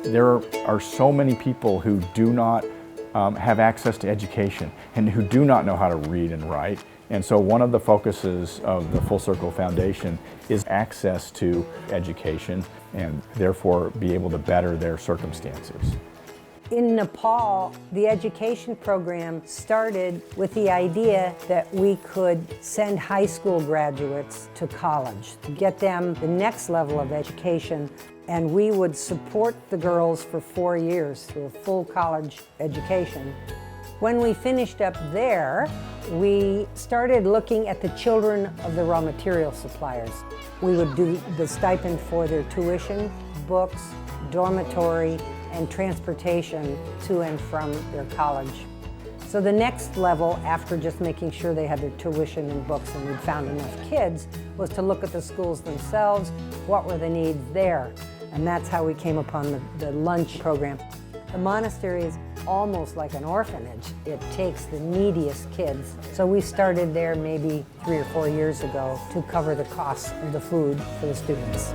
There are so many people who do not have access to education and who do not know how to read and write. And so one of the focuses of the Full Circle Foundation is access to education and therefore be able to better their circumstances. In Nepal, the education program started with the idea that we could send high school graduates to college, to get them the next level of education, and we would support the girls for 4 years through a full college education. When we finished up there, we started looking at the children of the raw material suppliers. We would do the stipend for their tuition, books, dormitory, and transportation to and from their college. So the next level, after just making sure they had their tuition and books and we'd found enough kids, was to look at the schools themselves. What were the needs there? And that's how we came upon the lunch program. The monastery is almost like an orphanage. It takes the neediest kids. So we started there maybe 3 or 4 years ago to cover the costs of the food for the students.